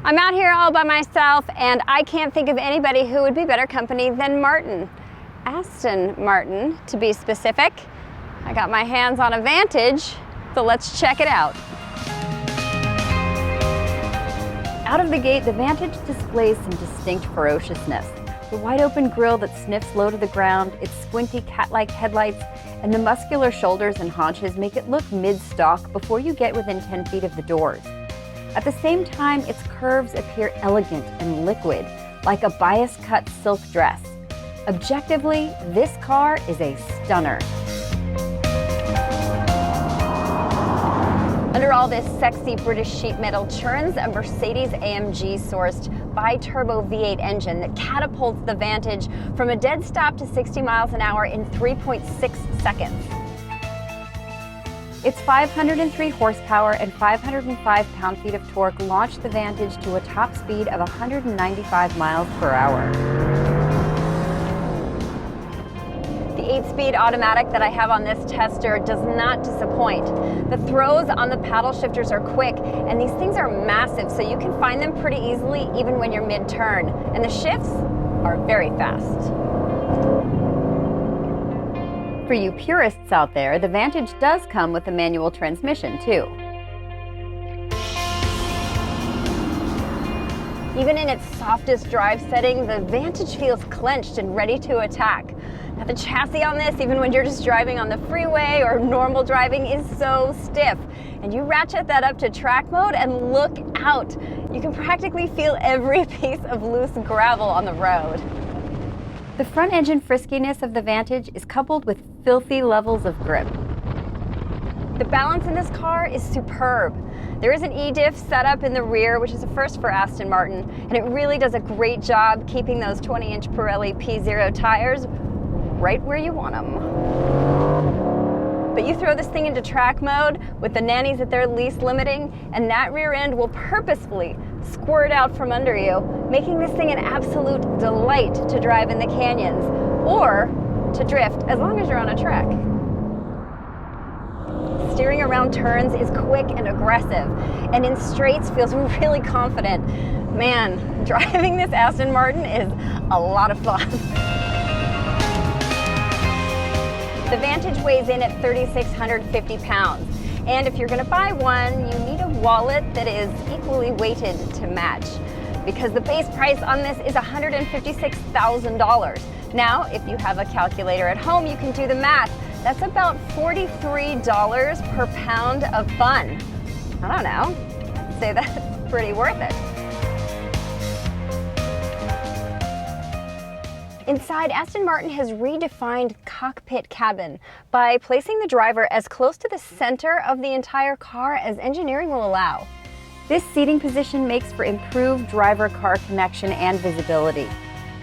I'm out here all by myself, and I can't think of anybody who would be better company than Martin. Aston Martin, to be specific. I got my hands on a Vantage, so let's check it out. Out of the gate, the Vantage displays some distinct ferociousness. The wide open grille that sniffs low to the ground, its squinty cat-like headlights, and the muscular shoulders and haunches make it look mid-stalk before you get within 10 feet of the doors. At the same time, its curves appear elegant and liquid, like a bias-cut silk dress. Objectively, this car is a stunner. Under all this sexy British sheet metal churns a Mercedes-AMG-sourced Biturbo V8 engine that catapults the Vantage from a dead stop to 60 miles an hour in 3.6 seconds. Its 503 horsepower and 505 pound-feet of torque launched the Vantage to a top speed of 195 miles per hour. The 8-speed automatic that I have on this tester does not disappoint. The throws on the paddle shifters are quick, and these things are massive, so you can find them pretty easily even when you're mid-turn. And the shifts are very fast. For you purists out there, the Vantage does come with a manual transmission too. Even in its softest drive setting, the Vantage feels clenched and ready to attack. Now the chassis on this, even when you're just driving on the freeway or normal driving, is so stiff. And you ratchet that up to track mode and look out. You can practically feel every piece of loose gravel on the road. The front engine friskiness of the Vantage is coupled with filthy levels of grip. The balance in this car is superb. There is an E-diff set up in the rear, which is a first for Aston Martin, and it really does a great job keeping those 20-inch Pirelli P0 tires right where you want them. But you throw this thing into track mode with the nannies at their least limiting, and that rear end will purposefully squirt out from under you, making this thing an absolute delight to drive in the canyons or to drift, as long as you're on a track. Steering around turns is quick and aggressive, and in straights feels really confident. Man, driving this Aston Martin is a lot of fun. The Vantage weighs in at 3,650 pounds. And if you're going to buy one, you need a wallet that is equally weighted to match, because the base price on this is $156,000. Now, if you have a calculator at home, you can do the math. That's about $43 per pound of fun. I don't know, I'd say that's pretty worth it. Inside, Aston Martin has redefined cockpit cabin by placing the driver as close to the center of the entire car as engineering will allow. This seating position makes for improved driver-car connection and visibility.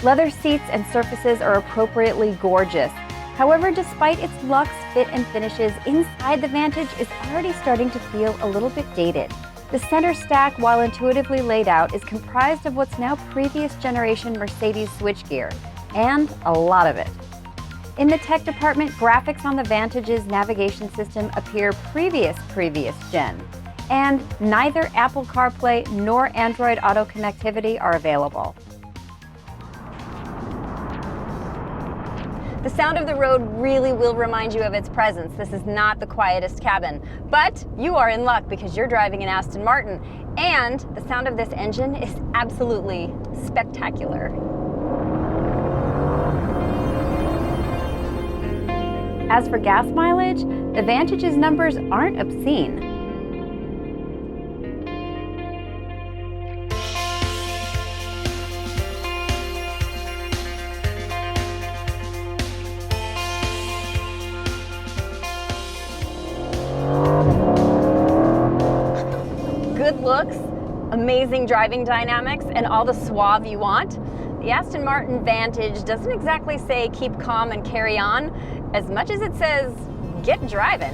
Leather seats and surfaces are appropriately gorgeous. However, despite its luxe, fit, and finishes, inside the Vantage is already starting to feel a little bit dated. The center stack, while intuitively laid out, is comprised of what's now previous generation Mercedes switchgear, and a lot of it. In the tech department, graphics on the Vantage's navigation system appear previous gen, and neither Apple CarPlay nor Android Auto connectivity are available. The sound of the road really will remind you of its presence. This is not the quietest cabin, but you are in luck because you're driving an Aston Martin, and the sound of this engine is absolutely spectacular. As for gas mileage, the Vantage's numbers aren't obscene. Good looks, amazing driving dynamics, and all the suave you want, the Aston Martin Vantage doesn't exactly say keep calm and carry on, as much as it says get driving.